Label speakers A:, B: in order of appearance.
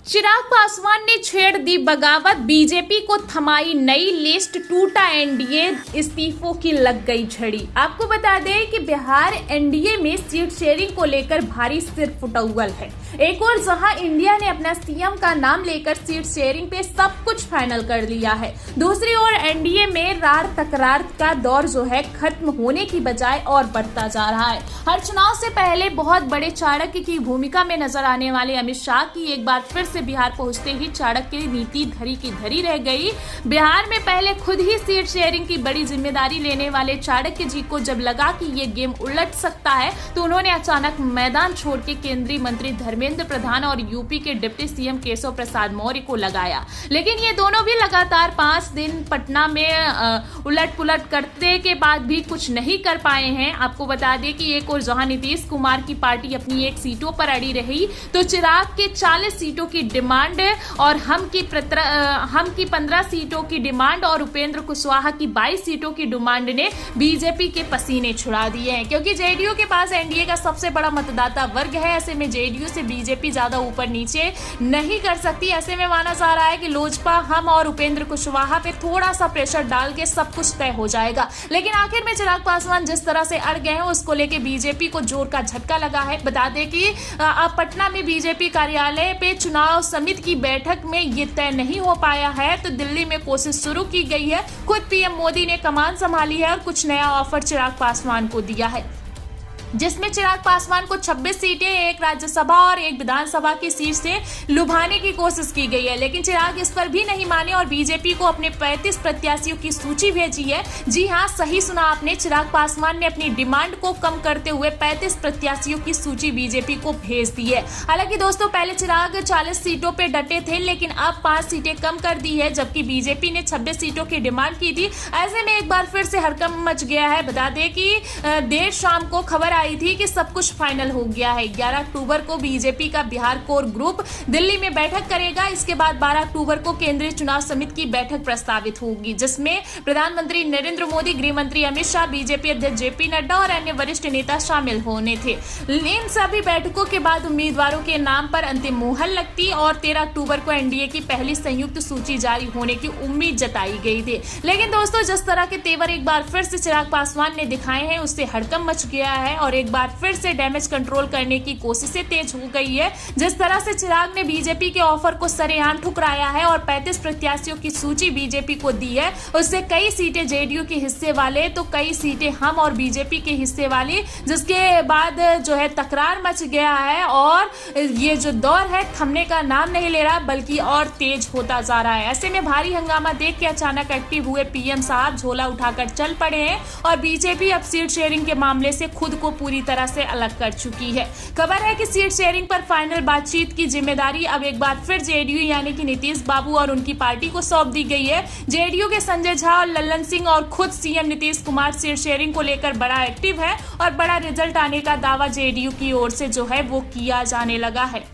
A: चिराग पासवान ने छेड़ दी बगावत, बीजेपी को थमाई नई लिस्ट, टूटा एनडीए, इस्तीफों की लग गई झड़ी। आपको बता दें कि बिहार एनडीए में सीट शेयरिंग को लेकर भारी सिर फुटौल है। एक और जहां इंडिया ने अपना सीएम का नाम लेकर सीट शेयरिंग पे सब कुछ फाइनल कर लिया है, दूसरी ओर एनडीए में रार तकरार का दौर जो है खत्म होने की बजाय और बढ़ता जा रहा है। हर चुनाव से पहले बहुत बड़े चाणक्य की भूमिका में नजर आने वाले अमित शाह की एक बार फिर से बिहार पहुंचते ही चाणक्य नीति धरी की धरी रह गई। बिहार में पहले खुद ही सीट शेयरिंग की बड़ी जिम्मेदारी लेने वाले चाणक्य जी को जब लगा कि ये गेम उलट सकता है तो उन्होंने अचानक मैदान छोड़ के केंद्रीय मंत्री धर्मेंद्र प्रधान और यूपी के डिप्टी सीएम केशव प्रसाद मौर्य को लगाया। लेकिन ये दोनों भी लगातार 5 दिन पटना में उलट पुलट करने के बाद भी कुछ नहीं कर पाए हैं। आपको बता दें कि एक और जहां नीतीश कुमार की पार्टी अपनी 1 सीटों पर अड़ी रही तो चिराग के 40 सीटों की डिमांड और हम की 15 सीटों की डिमांड और उपेंद्र कुशवाहा की 22 सीटों की डिमांड ने बीजेपी के पसीने छुड़ा दिए हैं, क्योंकि जेडीयू के पास एनडीए का सबसे बड़ा मतदाता वर्ग है। ऐसे में जेडीयू से बीजेपी ज्यादा ऊपर नीचे नहीं कर सकती। ऐसे में माना जा रहा है कि लोजपा, हम और उपेंद्र कुशवाहा पे थोड़ा सा प्रेशर डाल के सब कुछ तय हो जाएगा। लेकिन आखिर में चिराग पासवान जिस तरह से अड़ गए हैं उसको लेके बीजेपी को जोर का झटका लगा है। बता दें कि अब पटना में बीजेपी कार्यालय पे चुनाव समिति की बैठक में ये तय नहीं हो पाया है तो दिल्ली में कोशिश शुरू की गई है। खुद पीएम मोदी ने कमान संभाली है और कुछ नया ऑफर चिराग पासवान को दिया है, जिसमें चिराग पासवान को 26 सीटें, 1 राज्यसभा और 1 विधानसभा की सीट से लुभाने की कोशिश की गई है। लेकिन चिराग इस पर भी नहीं माने और बीजेपी को अपने 35 प्रत्याशियों की सूची भेजी है। जी हां, सही सुना आपने, चिराग पासवान ने अपनी डिमांड को कम करते हुए 35 प्रत्याशियों की सूची बीजेपी को भेज दी है। हालांकि दोस्तों, पहले चिराग 40 सीटों पर डटे थे, लेकिन अब 5 सीटें कम कर दी है, जबकि बीजेपी ने 26 सीटों की डिमांड की थी। ऐसे में एक बार फिर से हड़कंप मच गया है। बता दें कि देर शाम को खबर आई थी कि सब कुछ फाइनल हो गया है। 11 अक्टूबर को बीजेपी का बिहार कोर ग्रुप दिल्ली में बैठक करेगा। इसके बाद 12 अक्टूबर को केंद्रीय चुनाव समिति की बैठक प्रस्तावित होगी, जिसमें प्रधानमंत्री नरेंद्र मोदी, गृह मंत्री अमित शाह, बीजेपी अध्यक्ष जेपी नड्डा और अन्य वरिष्ठ नेता शामिल होने थे। इन सभी बैठकों के बाद उम्मीदवारों के नाम पर अंतिम मुहर लगती और 13 अक्टूबर को एनडीए की पहली संयुक्त सूची जारी होने की उम्मीद जताई गई थी। लेकिन दोस्तों, जिस तरह के तेवर एक बार फिर से चिराग पासवान ने दिखाए हैं उससे हड़कंप मच गया है और एक बार फिर से डैमेज कंट्रोल करने की कोशिशें तेज हो गई है। जिस तरह से चिराग ने बीजेपी के ऑफर को सरेआम ठुकराया है और 35 प्रत्याशियों की सूची बीजेपी को दी है, उससे कई सीटें जेडीयू के हिस्से वाले तो कई सीटें हम और बीजेपी के हिस्से वाली, जिसके बाद जो है तकरार मच गया है और ये जो दौर है थमने का नाम नहीं ले रहा बल्कि और तेज होता जा रहा है। ऐसे में भारी हंगामा देख के अचानक एक्टिव हुए पीएम साहब झोला उठाकर चल पड़े हैं और बीजेपी अब सीट शेयरिंग के मामले से खुद को पूरी तरह से अलग कर चुकी है। खबर है कि सीट शेयरिंग पर फाइनल बातचीत की जिम्मेदारी अब एक बार फिर जेडीयू यानी कि नीतीश बाबू और उनकी पार्टी को सौंप दी गई है। जेडीयू के संजय झा और लल्लन सिंह और खुद CM Nitish Kumar seat sharing को लेकर बड़ा एक्टिव है और बड़ा रिजल्ट आने का दावा जेडीयू की ओर से जो है वो किया जाने लगा है।